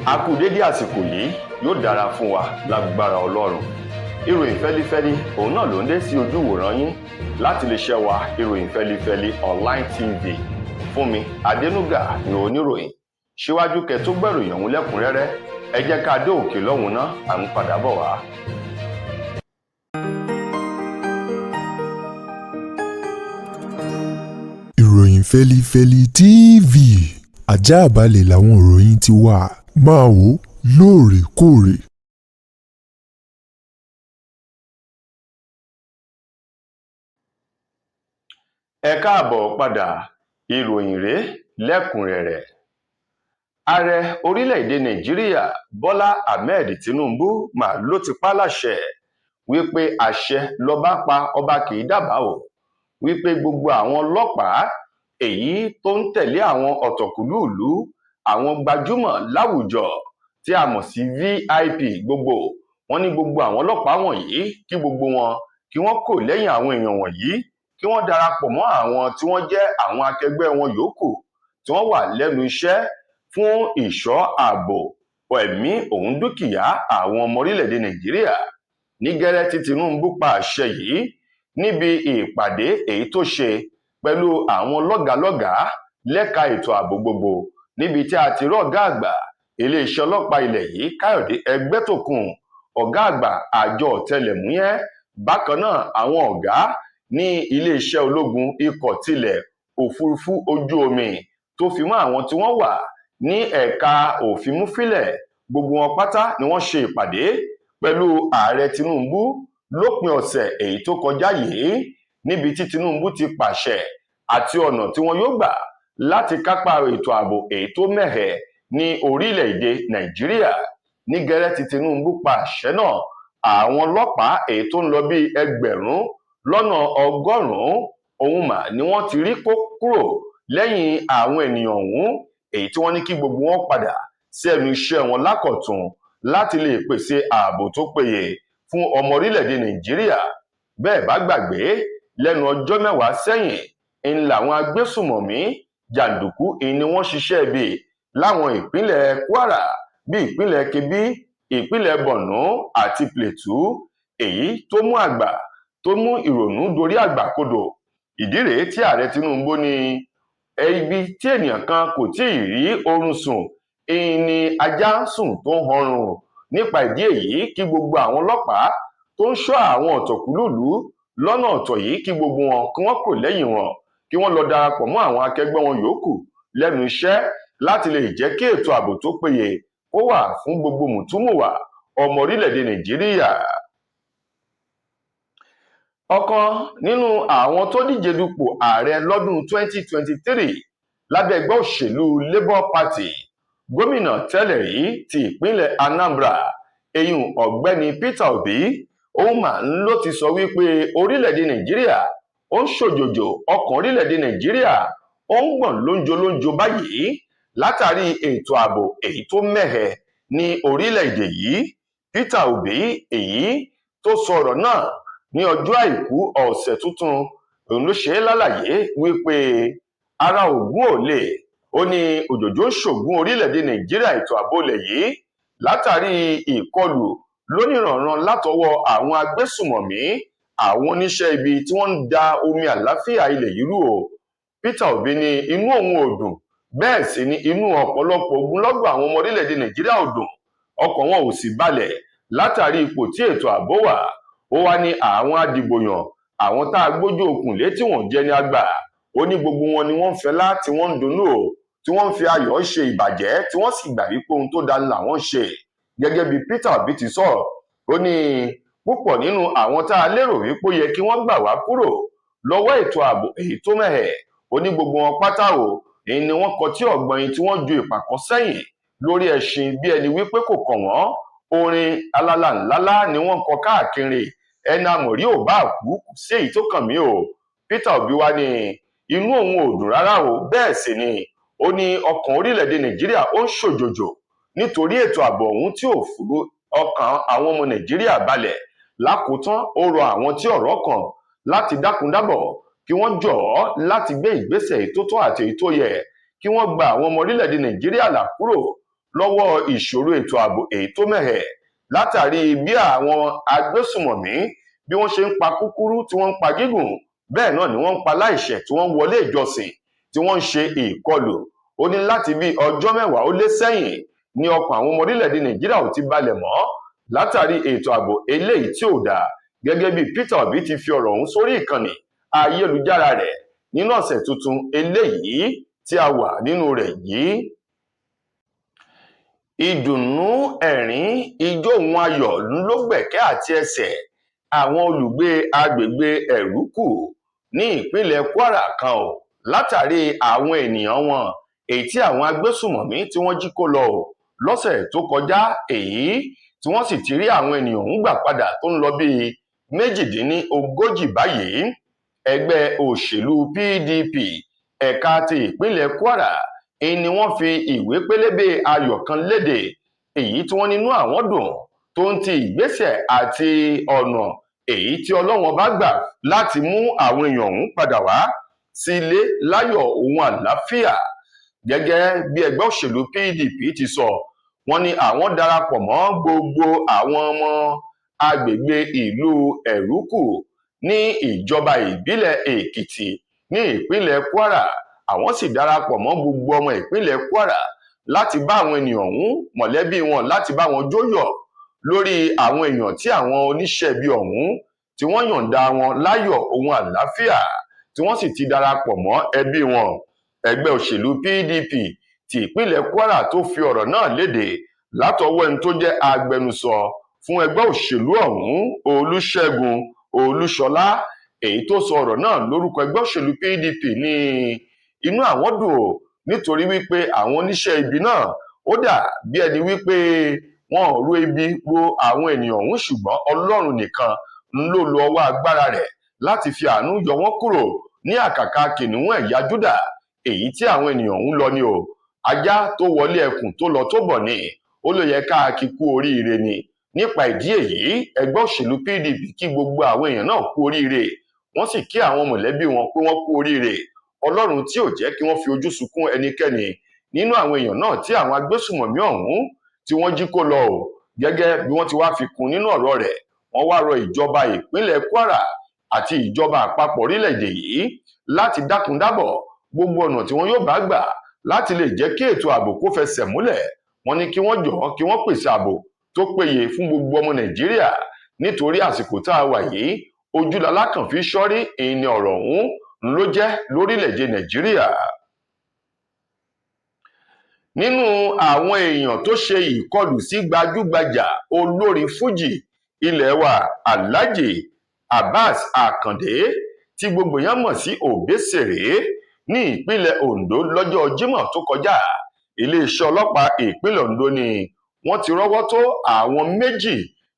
A kú dédé àsìkò yìí, yóò dára fún wa lágbára Ọlọ́run. Ìròyìn fẹ́lífẹ́lí òun náà ló ń dé sí ojú ìwòran yín láti lè ṣẹ́ wa ìròyìn fẹ́lífẹ́lí online TV. Fúnmi Adénúgà ni oníròyìn. Síwájú kẹ́ tó gbọ́ ìròyìn ọ̀hún lẹ́kùnrẹ́rẹ́, ẹ jẹ́ ká dé òkè lọ́hùn náà, à ń padà bọ̀ wá. Ìròyìn fẹ́lífẹ́lí TV, àjààbálẹ̀ làwọn ìròyìn ti wà, máa wò lóòrèkóòrè. Ẹ káàbọ̀ padà, ìròyìn rèé lẹ́kùnrẹ́rẹ́. Ààrẹ orílẹ̀-èdè Nàìjíríà Bọ́lá Ahmed Tinubu mà ló ti pa láṣẹ wípé àṣẹ lọba pa, ọba kì í dábàá o, wípé gbogbo àwọn ọlọ́pàá èyí tó ń tẹ̀lé àwọn ọ̀tọ̀kùlúùlú, àwọn gbajúmọ̀ láwùjọ tí a mọ̀ sí VIP gbogbo, wọ́n ní gbogbo àwọn ọlọ́pàá wọ̀nyí kí gbogbo wọn kí wọ́n kò lẹ́yìn àwọn èèyàn wọ̀nyí, kí wọ́n darapọ̀ mọ́ àwọn tí wọ́n jẹ́ àwọn akẹgbẹ́ wọn yòókù tí wọ́n wà lẹ́nu iṣẹ́ fún ìṣọ́ ààbò ẹ̀mí òun dúkìá àwọn ọmọ orílẹ̀-èdè Nàìjíríà. Ní gẹ́rẹ́ tí Tinubu pa àṣẹ yìí níbi ìpàdé èyí tó ṣe pẹ̀lú àwọn lọ́gàálọ́gàá lẹ́ka ètò ààbò gbogbo, níbi tí a ti rí ọ̀gá àgbà iléeṣẹ́ ọlọ́pàá ilẹ̀ yìí Káyọ̀dé Ẹgbẹ́tókun, ọ̀gá àgbà àjọ ọ̀tẹlẹ̀múyẹ́, bákan náà àwọn ọ̀gá ní iléeṣẹ́ ológun, ikọ̀ tilẹ̀, òfurufú, ojú omi, tó fi mọ́ àwọn tí wọ́n wà ní ẹ̀ka òfimúfilẹ̀, gbogbo wọn pátá ni wọ́n ṣe ìpàdé pẹ̀lú ààrẹ Tinubu lópin ọ̀sẹ̀ èyí tó kọjá yìí, níbi tí Tinubu ti pàṣẹ àti ọ̀nà tí wọn yóò gbà láti kápá ètò ààbò èyí tó mẹ́hẹ̀ ní orílẹ̀-èdè Nàìjíríà. Ní gẹ́rẹ́ tí Tinubu pa àṣẹ náà, àwọn ọlọ́pàá èyí tó ń lọ bí ẹgbẹ̀rún lọ́nà ọgọ́rùn-ún òun mà ni wọ́n ti rí kó kúrò lẹ́yìn àwọn ènìyàn ọ̀hún, èyí tí wọ́n ní kí gbogbo wọn padà sí ẹnu iṣẹ́ wọn lákọ̀tun láti lè pèsè ààbò tó péye fún ọmọ orílẹ̀-èdè Nàìjíríà. Bẹ́ẹ̀ bá gbàgbé, lẹ́nu ọjọ́ mẹ́wàá sẹ́yìn ń làwọn agbésùmọ̀mí jàǹdùkú ni wọ́n ṣiṣẹ́ ibi láwọn ìpínlẹ̀ Kwara, bí ìpínlẹ̀ Kebbi, ìpínlẹ̀ Borno àti Plateau, èyí tó mú ìrònú dorí àgbàkodò. Ìdí rèé tí ààrẹ Tinubu ní ibi tí ènìyàn kan kò tí ì rí oorun sùn ni ajá ń sùn tó ń họrùn. Nípa ìdí èyí, kí gbogbo àwọn ọlọ́pàá tó ń ṣọ́ àwọn ọ̀tọ̀kùlúùlú lọ́nà ọ̀tọ̀ yìí, kí gbogbo wọn kí wọ́n kò lẹ́yìn wọn, kí wọ́n lọ darapọ̀ mọ́ àwọn akẹgbẹ́ wọn yòókù lẹ́nu iṣẹ́ láti lè jẹ́ kí ètò ààbò tó péye ó wà fún gbogbo mùtúmùwà ọmọ orílẹ̀-èdè Nàìjíríà. Ọ̀kan nínú àwọn tó díje dupò ààrẹ lọ́dún 2023 lábẹ́ ẹgbẹ́ òṣèlú Labour Party, gómìnà tẹ́lẹ̀ rí ti ìpínlẹ̀ Anambra, eyín ọ̀gbẹ́ni Peter Obi, òun mà ló ti sọ wípé orílẹ̀-èdè Nàìjíríà ó ń ṣòjòjò, ọkàn orílẹ̀-èdè Nàìjíríà ó ń gbọ̀n lóńjolóńjo báyìí látàrí ètò ààbò èyí tó mẹ́hẹ ní orílẹ̀-èdè yìí. Peter Obi èyí tó sọ̀rọ̀ náà ní ọjọ́ àìkú ọ̀sẹ̀ tuntun, òun ló ṣe é lálàyé wípé ara ògún ò lè, ó ní òjòjò ń ṣògùn orílẹ̀-èdè Nàìjíríà ètò ààbò ilẹ̀ yìí látàrí ìkọlù lóníranran látọwọ́ àwọn agbésùmọ̀mí, àwọn oníṣẹ́ ibi tí wọ́n ń da omi àlàáfíà ilẹ̀ yìí rú o. Peter Obi ní inú òun ò dùn, bẹ́ẹ̀ sì ni inú ọ̀pọ̀lọpọ̀ ogunlọ́gọ̀ àwọn ọmọ orílẹ̀-èdè Nàìjíríà ò dùn, ọkàn wọn ò sì balẹ̀ látàrí ipò tí ètò ààbò wà. Ó wá ní àwọn adìbòyàn, àwọn tá a gbójú okùn lé tí wọ́n jẹ́ ní àgbà, ó ní gbogbo wọn ni wọ́n ń fẹlá, tí wọ́n ń dunnú o, tí wọ́n ń fi ayọ̀ ṣe ìbàjẹ́, tí wọ́n sì gbà wípé ohun tó dáa làwọn ṣe. Gẹ́gẹ́ bí Peter Obi ti sọ̀rọ̀, ó ní púpọ̀ nínú àwọn tá a lérò wípé ó yẹ kí wọ́n gbà wá kúrò lọ́wọ́ ètò ààbò èyí tó mẹ́hẹ̀, ó ní gbogbo wọn pátá o ni wọ́n kọtí ọ̀gbọ̀n tí wọ́n ju ìpàkọ́ sẹ́yìn lórí ẹṣin bí ẹni wípé kò kàn wọ́n. Orin alálàńlálá ni wọ́n kọ káàkiri, ẹni àmọ̀rí ò bá kú, kò sí èyí tó kàn mí o. Peter Obi wá ní inú òun ò dùn rárá o, bẹ́ẹ̀ sì ni ó ní ọkàn orílẹ̀-èdè Nàìjíríà ó ń ṣòjòjò nítorí ètò ààbò ọ̀hún tí ò fúrú ọkàn àwọn ọmọ Nàìjíríà balẹ̀. Lákòótán, ó rọ àwọn tí ọ̀rọ̀ kàn láti dákundábọ̀ kí wọ́n jọ̀ọ́ láti gbé ìgbésẹ̀ èyí tó tọ́ àti èyí tó yẹ, kí wọ́n gba àwọn ọmọ orílẹ̀-èdè Nàìjíríà là kúrò lọ́wọ́ ìṣòro ètò ààbò èyí tó mẹ́hẹ̀ látàrí bí àwọn agbésùmọ̀mí bí wọ́n ṣe ń pa kúkúrú tí wọ́n ń pa gígùn bẹ́ẹ̀ náà ni wọ́n ń pa láìṣẹ̀ tí wọ́n ń wọlé ìjọsìn tí wọ́n ń ṣe ìkọlù. Ó ní láti bí ọjọ́ mẹ́wàá ó lé sẹ́yìn ní ọkàn àwọn ọmọ orílẹ̀-èdè Nàìjíríà ò ti balẹ̀ mọ́ látàrí ètò ààbò eléyìí tí ò dáa, gẹ́gẹ́ bí Peter Obi ti fi ọ̀rọ̀ ọ̀hún sórí ìkànnì ayélujára rẹ̀ nínú ọ̀sẹ̀ tuntun eléyìí tí a wà nínú rẹ̀ yìí. Ìdùnnú, ẹ̀rín, ijó ohun ayọ̀ ló gbẹ̀kẹ́ àti ẹsẹ̀ àwọn olùgbé agbègbè Ẹ̀rúkù ní ìpínlẹ̀ Kwara kan ò látàrí àwọn ènìyàn wọn èyí tí àwọn agbésùmọ̀mí tí wọ́n jí kó lọ lọ́sẹ̀ tó kọjá, èyí tí wọ́n sì ti rí àwọn ènìyàn ọ̀hún gbà padà tó ń lọ bíi 38 báyìí. Ẹgbẹ́ òṣèlú PDP ẹ̀ka ti ìpínlẹ̀ Kwara ni wọ́n fi ìwé pélébé ayọ̀ kan léde, èyí tí wọ́n nínú àwọn dùn tó ń ti ìgbésẹ̀ àti ọ̀nà èyí tí Ọlọ́run bá gbà láti mú àwọn èèyàn ọ̀hún padà wá sí ilé láyọ̀ ohun àlàáfíà. Gẹ́gẹ́ bí ẹgbẹ́ òṣèlú PDP ti sọ, wọ́n ní àwọn darapọ̀ mọ́ gbogbo àwọn ọmọ agbègbè ìlú Ẹ̀rúkù ní ìjọba ìbílẹ̀ Èkìtì ní ìpínlẹ̀ Kwara. Àwọn sì darapọ̀ mọ́ gbogbo ọmọ ìpínlẹ̀ Kwara láti bá àwọn ènìyàn ọ̀hún mọ̀lẹ́bí wọn láti bá wọn jóyọ̀ lórí àwọn èèyàn tí àwọn oníṣẹ́ ibi ọ̀hún tí wọ́n yọ̀ǹda wọn láyọ̀ ohun àlàáfíà tí wọ́n sì ti darapọ̀ mọ́ ẹbí wọn. Ẹgbẹ́ òṣèlú PDP ti ìpínlẹ̀ Kwara tó fi ọ̀rọ̀ náà léde látọwọ́ ẹni tó jẹ́ agbẹnusọ fún ẹgbẹ́ òṣèlú ọ̀hún, Olúṣẹ́gun Olúṣọlá, èyí tó sọ ọ̀rọ̀ náà lórúkọ ẹgbẹ́ òṣèlú PDP ní inú àwọn dùn nítorí wípé àwọn oníṣẹ́ ibi náà ó dà bí ẹni wípé wọn ò ro ibi ro àwọn ènìyàn ọ̀hún, ṣùgbọ́n Ọlọ́run nìkan ló lo ọwọ́ agbára rẹ̀ láti fi àánú yọ wọ́n kúrò ní àkàkà kìnìún ẹ̀yà Júdà èyí tí àwọn ènìyàn ọ̀hún lọ ní o. Ajá tó wọlé ẹkùn tó lọ tó bọ̀ ni ó ló yẹ ká kí kú oríire ni. Nípa ìdí èyí, ẹgbẹ́ òṣèlú PDP kí gbogbo àwọn èèyàn náà kú oríire, wọ́n sì kí àwọn mọ̀lẹ́bí wọn pé wọ́n kú oríire. Ọlọ́run tí ò jẹ́ kí wọ́n fi ojú sunkún ẹnikẹ́ni nínú àwọn èèyàn náà tí àwọn agbésùmọ̀mí ọ̀hún tí wọ́n jí kó lọ o. Gẹ́gẹ́ bí wọ́n ti wá fi kún nínú ọ̀rọ̀ rẹ̀, wọ́n wá rọ ìjọba ìpínlẹ̀ Kwara àti ìjọba àpapọ̀ orílẹ̀-èdè yìí láti dákundábọ̀ gbogbo ọ̀nà tí wọ́n yóò bá gbà láti lè jẹ́ kí ètò ààbò kó fẹsẹ̀ múlẹ̀. Wọ́n ní kí wọ́n jọ̀ọ́ kí wọ́n pèsè ààbò tó péye fún gbogbo ọmọ Nàìjíríà nítorí àsìkò tá a wà yìí ojúlalá kan fi ṣọ́rí ìní ọ̀rọ̀ ọ̀hún ló jẹ́ lórílẹ̀-èdè Nàìjíríà. Nínú àwọn èèyàn tó ṣe ìkọlù sí gbajúgbajà olórin Fújì ilẹ̀ wa Alhaji Abbas Akande tí gbogbo èèyàn mọ̀ sí Òbésèré ní ìpínlẹ̀ Ondo lọ́jọ́ Jímọ̀ tó kọjá, iléeṣẹ́ ọlọ́pàá ìpínlẹ̀ Ondo ni wọ́n ti rọ́wọ́ tó àwọn méjì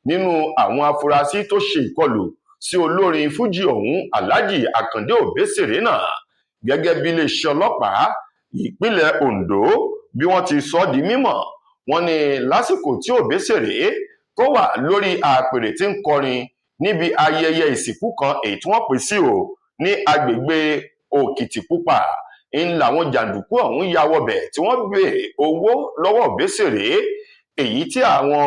nínú àwọn afurasí tó ṣe ìkọlù sí olórin Fújì ọ̀hún Alhaji Akande Òbésèré náà. Gẹ́gẹ́ bí iléeṣẹ́ ọlọ́pàá ìpínlẹ̀ Ondo bí wọ́n ti sọ di mímọ̀, wọ́n ní lásìkò tí Òbésèré tó wà lórí àpèrè tí ń kọrin níbi ayẹyẹ ìsìnkú kan èyí tí wọ́n pè sí o ní agbègbè Òkìtìpupa ń làwọn jàǹdùkú ọ̀hún ya wọbẹ̀ tí wọ́n béèrè owó lọ́wọ́ Òbésèré, èyí tí àwọn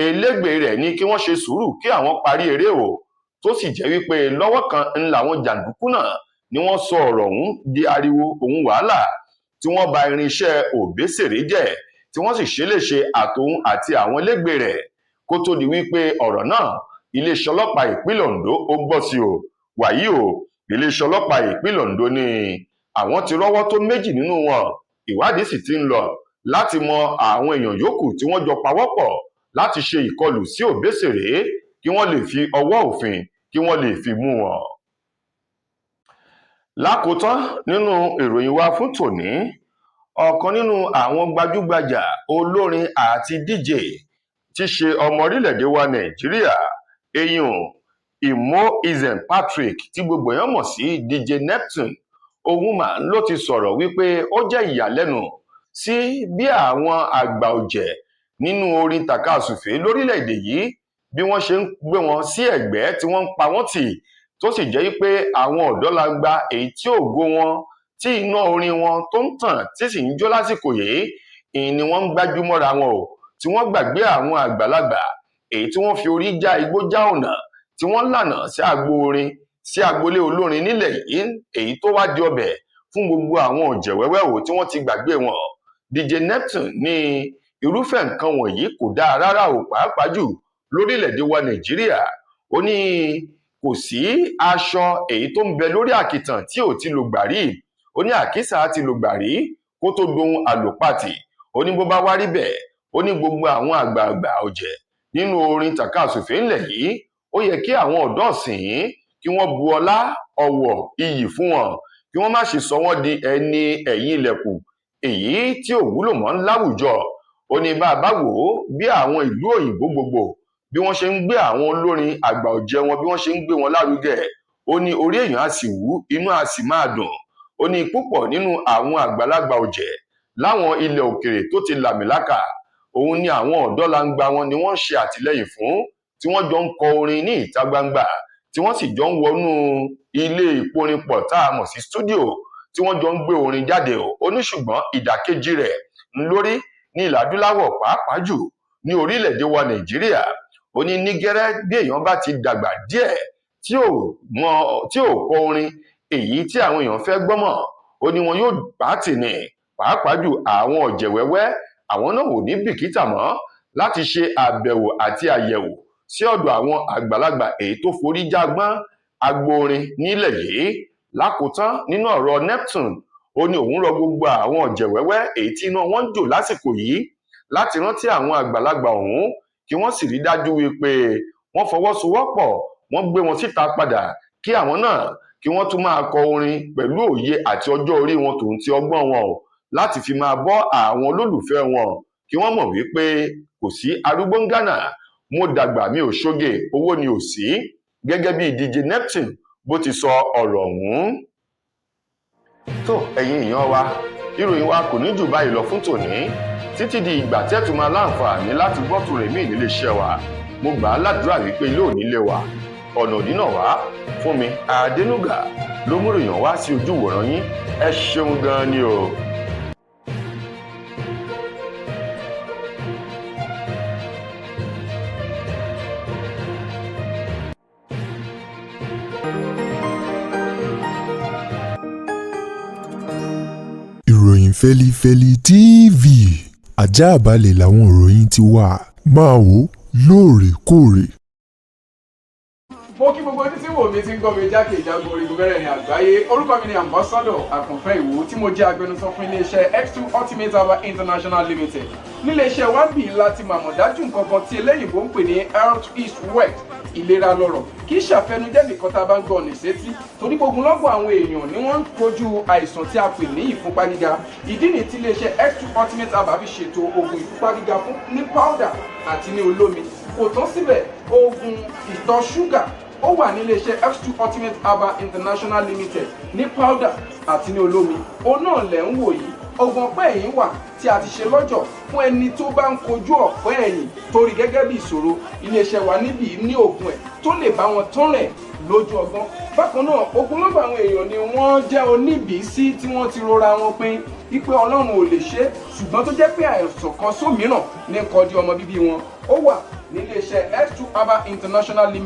elégbè rẹ̀ ní kí wọ́n ṣe sùúrù kí àwọn parí eré o, tó sì jẹ́ wípé lọ́wọ́ kan ń làwọn jàǹdùkú náà ni wọ́n sọ ọ̀rọ̀ ọ̀hún di ariwo ohun wàhálà tí wọ́n ba irinṣẹ́ Òbésèré jẹ́ tí wọ́n sì ṣe léṣe àtòun àti àwọn elégbè rẹ̀ kó tó di wípé ọ̀rọ̀ náà iléeṣẹ́ ọlọ́pàá ìpínlẹ̀ Ondo ó gbọ́ sí o. Wàyí o, iléeṣẹ́ ọlọ́pàá ìpínlẹ̀ Ondo ní àwọn ti rọ́wọ́ tó méjì nínú wọn, ìwádìí sì ti ń lọ láti mọ àwọn èèyàn yòókù tí wọ́n jọ pawọ́pọ̀ láti ṣe ìkọlù sí Òbésèré kí wọ́n lè fi ọwọ́ òfin kí wọ́n lè fi mú wọn. Lákòótán nínú ìròyìn wa fún tòní, ọ̀kan nínú àwọn gbajúgbajà olórin àti DJ tí ṣe ọmọ orílẹ̀-èdè wa Nàìjíríà, eyín Imo-Izen Patrick tí gbogbo èèyàn mọ̀ sí DJ Neptune, òun mà ló ti sọ̀rọ̀ wípé ó jẹ́ ìyàlẹ́nu sí bí àwọn àgbà ọ̀jẹ̀ nínú orin tàkasùfé lórílẹ̀-èdè yìí bí wọ́n ṣe ń gbé wọn sí ẹ̀gbẹ́ tí wọ́n ń pa wọ́n tì, tó sì jẹ́ wípé àwọn ọ̀dọ́langba èyí tí ògo wọn tí iná orin wọn tó ń tàn tí sì ń jó lásìkò yìí ni wọ́n ń gbájú mọ́ra wọn o tí wọ́n gbàgbé àwọn àgbàlagbà èyí tí wọ́n fi orí já igbó já ọ̀nà tí wọ́n lànà sí agbo orin sí agboolé olórin nílẹ̀ yìí èyí tó wá di ọbẹ̀ fún gbogbo àwọn ọ̀jẹ̀wẹ́wẹ́ o tí wọ́n ti gbàgbé wọn. DJ Neptune ní irúfẹ́ nǹkan wọ̀nyí kò dáa rárá o pàápàá jù lórílẹ̀‐èdè wa Nàìjíríà. Ó ní kò sí aṣọ èyí tó ń bẹ lórí àkìtàn tí ò ti lògbà rí. Ó ní àkísà ti lògbà rí kó tó dohun àlòpàtì. Ó ní bó bá wá rí bẹ́ẹ̀ ó ní gbogbo àwọn àgbààgbà ọ̀jẹ̀ nínú orin tàkasùfé ńlẹ̀ yìí ó yẹ kí àwọn ọ̀dọ́ ọ̀sìn kí wọ́n bu ọlá ọ̀wọ̀ iyì fún wọn kí wọ́n má ṣe sọ wọ́n di ẹni ẹ̀yìn ilẹ̀kùn èyí tí ò wúlò mọ́ láwùjọ. Ó ní bá a bá wò ó bí àwọn ìlú òyìnbó gbogbo bí wọ́n ṣe ń gbé àwọn olórin àgbà ọ̀jẹ̀ wọn bí wọ́n ṣe ń gbé wọn lárugẹ ó ní orí èèyàn á sì wú inú á sì máa dùn. Ó ní púpọ̀ nínú àwọn àgbàlagbà ọ̀jẹ̀ láwọn ilẹ̀ òkèrè tó ti làmìlaka òun ni àwọn ọ̀dọ́langba wọn ni wọ́n ń ṣe àtìlẹ́yìn fún tí wọ́n jọ ń kọ orin ní ìta gbangba tí wọ́n sì jọ ń wọnú ilé ìporinpọ̀ tá a mọ̀ sí stúdíò tí wọ́n jọ ń gbé orin jáde o. Ó ní ṣùgbọ́n ìdàkejì rẹ̀ ń lórí ní ilẹ̀ adúláwọ̀ pàápàá jù ní orílẹ̀-èdè wa Nàìjíríà. Ó ní ní gẹ́rẹ́ bí èèyàn bá ti dàgbà díẹ̀ tí ò kọ orin èyí tí àwọn èèyàn fẹ́ gbọ́ mọ̀ ó ní wọn yóò bá tì ní pàápàá jù àwọn ọ̀jẹ̀wẹ́wẹ́ àwọn náà ò ní bìkítà mọ́ láti ṣe àbẹ̀wò àti àyẹ̀wò sí ọ̀dọ̀ àwọn àgbàlagbà èyí tó forí jágbọ́n agbo orin nílẹ̀ yìí. Lákòótán nínú ọ̀rọ̀ Neptune ó ní òun rọ gbogbo àwọn ọ̀jẹ̀wẹ́wẹ́ èyí tí iná wọn ń jò lásìkò yìí láti rántí àwọn àgbàlagbà ọ̀hún kí wọ́n sì rí dájú wípé wọ́n fọwọ́sowọ́pọ̀ wọ́n gbé wọn síta padà kí àwọn náà kí wọ́n tún máa kọ orin pẹ̀lú òye àti ọjọ́ orí wọn tòun ti ọgbọ́n wọn o láti fi máa bọ́ àwọn olólùfẹ́ wọn kí wọ́n mọ̀ wípé kò sí arúgbó ń gánà mo dàgbà mi ò ṣoge owó ni ò sí gẹ́gẹ́ bí DJ Neptune bó ti sọ ọ̀rọ̀ ọ̀hún. tó ẹ̀yin èèyàn wa ìròyìn wa kò ní jù báyìí lọ fún tòní títí di ìgbà tí ẹ tún máa láǹfààní láti gbọ́ tòrè mí nílé iṣẹ́ wa mo gbà á ládùúrà wípé ilé ò ní lé wa ọ̀nà òdínà wá Fúnmi Adénúgà ló mú ìròyìn wá sí ojú ìwòran yín ẹ ṣeun gan ni o. ìròyìn fẹ́lifẹ́li TV àjààbálẹ̀ làwọn ìròyìn ti wà máa wò lóòrèkóòrè. mo kí gbogbo ojú tí wò mí ti ń gbọ́ mi jákèjádò orígun mẹ́rẹ̀ẹ̀rin àgbáyé orúkọ mi ni ambassador àkànfẹ́ ìwò tí mo jẹ́ agbẹnusọ fún iléeṣẹ́ X2 Ultimate Herbal International Limited níléeṣẹ́ wa bí láti màmọ̀ dájú nǹkan kan tí eléyìnbó ń pè ní health is wealth ìlera lọ́rọ̀ kì í ṣàfẹnujẹ́ nìkan tá a bá ń gbọ́ ọ̀nì sétí torí gbogbo lọ́gbọ̀n àwọn èèyàn ni wọ́n ń kojú àìsàn tí a pè ní ìfúnpá gíga ìdí nìyí tí iléeṣẹ́ X2 Ultimate Herbal fi ṣètò oògùn ìfúnpá gíga fún ní powder àti ní olómi kò tán síbẹ̀ oògùn ìtọ̀ ṣúgà ó wà ní iléeṣẹ́ X2 Ultimate Herbal International Limited ní powder àti ní olómi òun náà lẹ̀ ń wò yìí oògùn ọ̀pẹ́ ẹ̀yìn wà tí a ti ṣe lọ́jọ̀ fún ẹni tó bá ń kojú ọ̀pẹ́ ẹ̀yìn torí gẹ́gẹ́ bí ìṣòro iléeṣẹ́ wa níbí ní oògùn ẹ̀ tó lè bá wọn tán rẹ̀ lójú ọgbọ́n bákan náà ogunlọ́gọ̀ àwọn èèyàn ni wọ́n jẹ́ oníbìísí tí wọ́n ti rora wọn pín wípé Ọlọ́run ò lè ṣe ṣùgbọ́n tó jẹ́ pé àìsàn kan sómìíràn ní kọjú ọmọ bíbí wọn ó wà ní iléeṣẹ́ X2 Herbal International Limited.